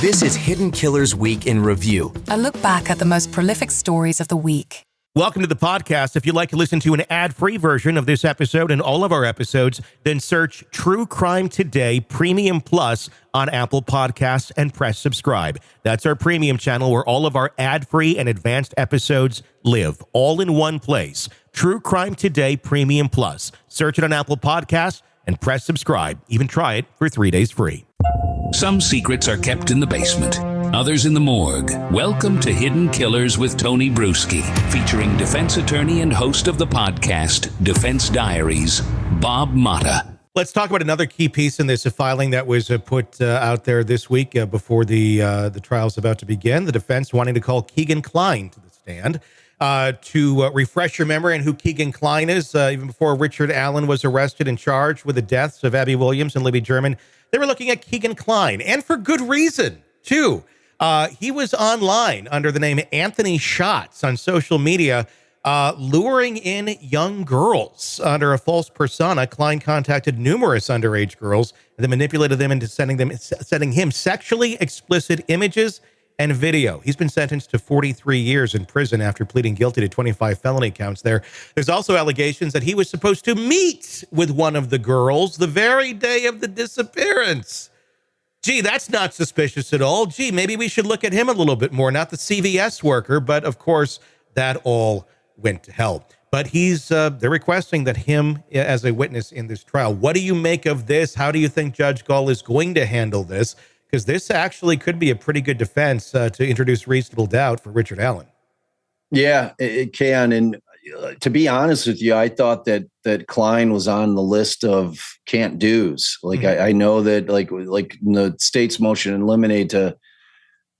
This is Hidden Killers Week in Review. A look back at the most prolific stories of the week. Welcome to the podcast. If you'd like to listen to an ad-free version of this episode and all of our episodes, then search True Crime Today Premium Plus on Apple Podcasts and press subscribe. That's our premium channel where all of our ad-free and advanced episodes live, all in one place. True Crime Today Premium Plus. Search it on Apple Podcasts and press subscribe. Even try it for 3 days free. Some secrets are kept in the basement, others in the morgue. Welcome to Hidden Killers with Tony Brueski, featuring defense attorney and host of the podcast, Defense Diaries, Bob Motta. Let's talk about another key piece in this, a filing that was put out there this week before the trial's about to begin. The defense wanting to call Kegan Kline to the stand. To refresh your memory on who Kegan Kline is, even before Richard Allen was arrested and charged with the deaths of Abby Williams and Libby German, they were looking at Kegan Kline, and for good reason, too. He was online under the name Anthony Shots on social media, luring in young girls under a false persona. Kline contacted numerous underage girls and then manipulated them into sending him sexually explicit images and video. He's been sentenced to 43 years in prison after pleading guilty to 25 felony counts there. There's also allegations that he was supposed to meet with one of the girls the very day of the disappearance. Gee, that's not suspicious at all. Gee, maybe we should look at him a little bit more, not the CVS worker, but of course, that all went to hell. But they're requesting that him as a witness in this trial. What do you make of this? How do you think Judge Gull is going to handle this? Because this actually could be a pretty good defense to introduce reasonable doubt for Richard Allen. Yeah, it can. And to be honest with you, I thought that Kline was on the list of can't do's. Like, I know that like in the state's motion to eliminate to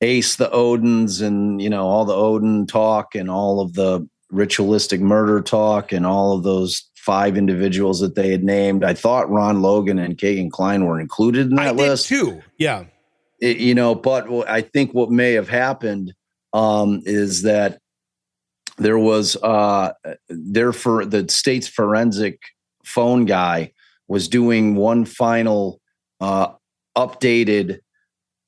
ace the Odins and, all the Odin talk and all of the ritualistic murder talk and all of those 5 individuals that they had named. I thought Ron Logan and Kegan Kline were included in that list too. Yeah. But I think what may have happened is that there was for the state's forensic phone guy was doing one final updated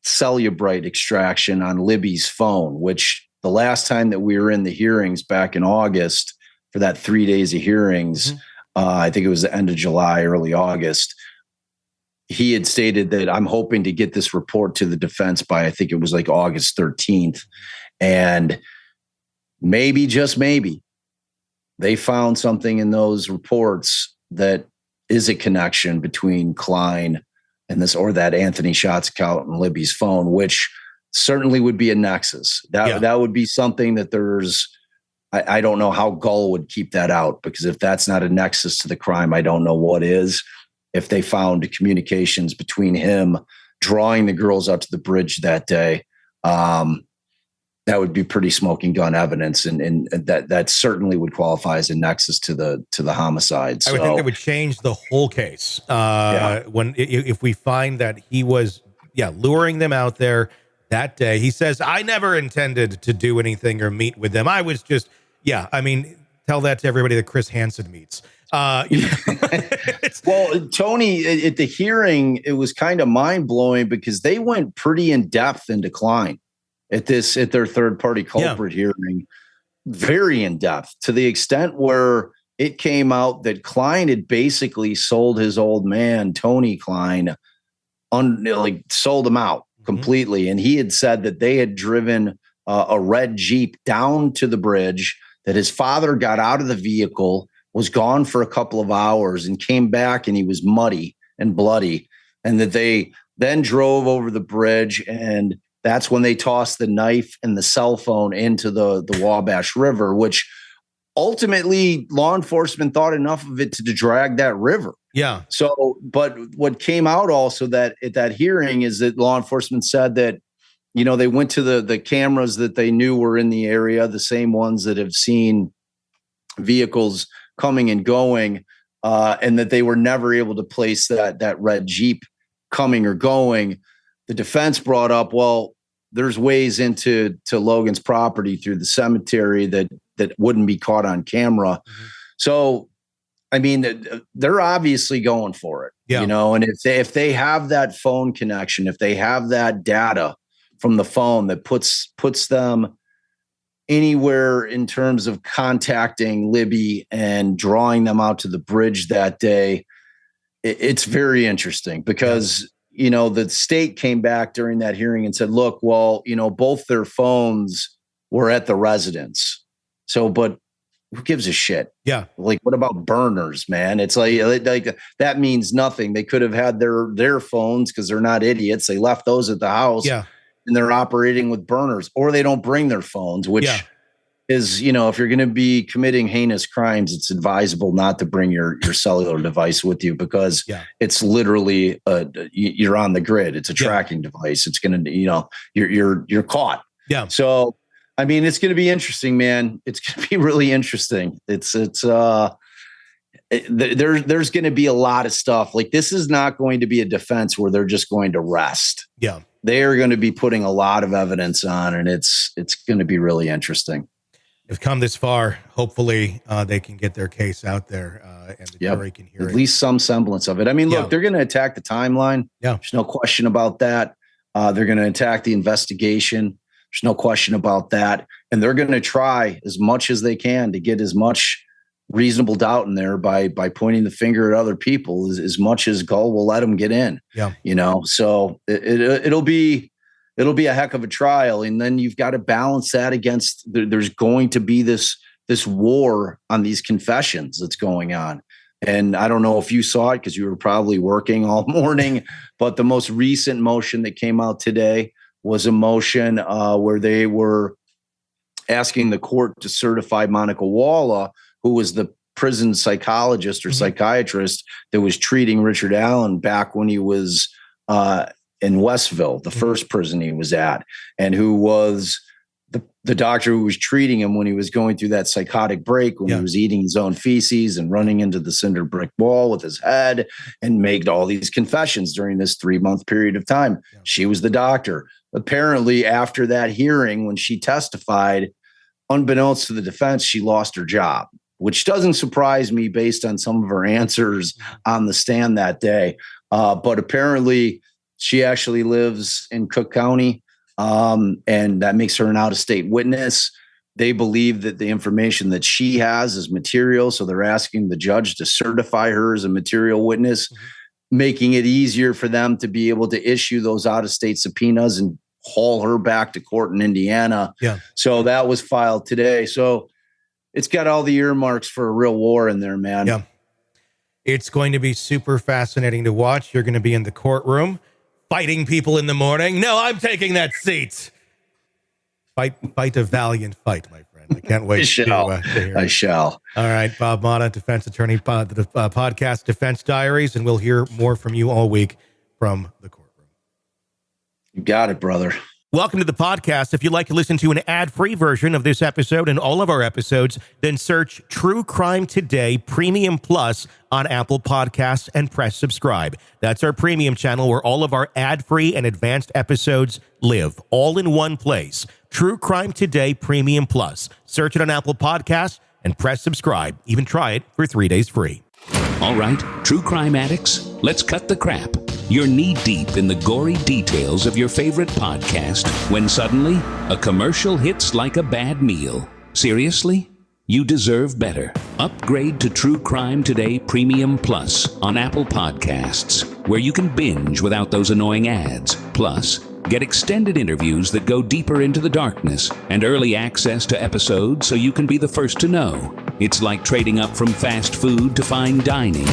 Cellubrite extraction on Libby's phone, which the last time that we were in the hearings back in August for that 3 days of hearings, I think it was the end of July, early August, he had stated that I'm hoping to get this report to the defense by, I think it was like August 13th. And maybe, just maybe, they found something in those reports that is a connection between Kline and this, or that Anthony Shots account and Libby's phone, which certainly would be a nexus. That would be something that I don't know how Gull would keep that out, because if that's not a nexus to the crime, I don't know what is. If they found communications between him drawing the girls out to the bridge that day, that would be pretty smoking gun evidence, and that certainly would qualify as a nexus to the homicide. So, I would think that would change the whole case. If we find that he was luring them out there that day. He says, I never intended to do anything or meet with them. I was just, tell that to everybody that Chris Hansen meets. Well, Tony, at the hearing, it was kind of mind blowing because they went pretty in depth into Kline at their third party culprit hearing, very in depth, to the extent where it came out that Kline had basically sold his old man, Tony Kline, sold him out completely. And he had said that they had driven a red Jeep down to the bridge, that his father got out of the vehicle, was gone for a couple of hours, and came back and he was muddy and bloody, and that they then drove over the bridge, and that's when they tossed the knife and the cell phone into the Wabash River, which ultimately law enforcement thought enough of it to drag that river. Yeah. So, but what came out also that at that hearing is that law enforcement said that, they went to the cameras that they knew were in the area, the same ones that have seen vehicles coming and going, and that they were never able to place that red Jeep coming or going. The defense brought up, well, there's ways into Logan's property through the cemetery that wouldn't be caught on camera. So, they're obviously going for it, and if they have that phone connection, if they have that data from the phone that puts them anywhere in terms of contacting Libby and drawing them out to the bridge that day. It's very interesting because, the state came back during that hearing and said, look, well, both their phones were at the residence. So, but who gives a shit? Yeah. Like, what about burners, man? It's like that means nothing. They could have had their phones because they're not idiots. They left those at the house. Yeah. And they're operating with burners, or they don't bring their phones, which is, if you're going to be committing heinous crimes, it's advisable not to bring your cellular device with you because it's literally you're on the grid. It's a tracking device. It's going to, you're caught. Yeah. So, I mean, it's going to be interesting, man. It's going to be really interesting. There's going to be a lot of stuff. Like, this is not going to be a defense where they're just going to rest. Yeah. They are going to be putting a lot of evidence on, and it's going to be really interesting. They've come this far. Hopefully they can get their case out there and the jury can hear at least some semblance of it. I mean, look, they're going to attack the timeline. Yeah. There's no question about that. They're going to attack the investigation. There's no question about that. And they're going to try as much as they can to get as much reasonable doubt in there by pointing the finger at other people as much as Gull will let them get in. Yeah. So it'll be a heck of a trial. And then you've got to balance that against there's going to be this war on these confessions that's going on. And I don't know if you saw it because you were probably working all morning, but the most recent motion that came out today was a motion where they were asking the court to certify Monica Walla, who was the prison psychologist or psychiatrist that was treating Richard Allen back when he was in Westville, the first prison he was at, and who was the doctor who was treating him when he was going through that psychotic break, when he was eating his own feces and running into the cinder brick wall with his head and made all these confessions during this 3-month period of time. Yeah. She was the doctor. Apparently, after that hearing, when she testified, unbeknownst to the defense, she lost her job, which doesn't surprise me based on some of her answers on the stand that day. But apparently, she actually lives in Cook County. And that makes her an out-of-state witness. They believe that the information that she has is material, so they're asking the judge to certify her as a material witness, making it easier for them to be able to issue those out-of-state subpoenas and haul her back to court in Indiana. Yeah. So that was filed today. So it's got all the earmarks for a real war in there, man. Yeah. It's going to be super fascinating to watch. You're going to be in the courtroom fighting people in the morning. No, I'm taking that seat. Fight a valiant fight, my friend. I can't wait to hear it. I shall. All right, Bob Motta, defense attorney, the podcast Defense Diaries, and we'll hear more from you all week from the courtroom. You got it, brother. Welcome to the podcast. If you'd like to listen to an ad-free version of this episode and all of our episodes, then search True Crime Today Premium Plus on Apple Podcasts and press subscribe. That's our premium channel where all of our ad-free and advanced episodes live, all in one place. True Crime Today Premium Plus. Search it on Apple Podcasts and press subscribe. Even try it for 3 days free. All right, true crime addicts, let's cut the crap. You're knee-deep in the gory details of your favorite podcast when suddenly a commercial hits like a bad meal. Seriously? You deserve better. Upgrade to True Crime Today Premium Plus on Apple Podcasts, where you can binge without those annoying ads. Plus, get extended interviews that go deeper into the darkness and early access to episodes so you can be the first to know. It's like trading up from fast food to fine dining,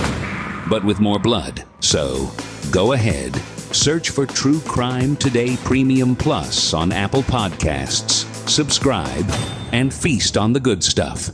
but with more blood. So, go ahead. Search for True Crime Today Premium Plus on Apple Podcasts. Subscribe and feast on the good stuff.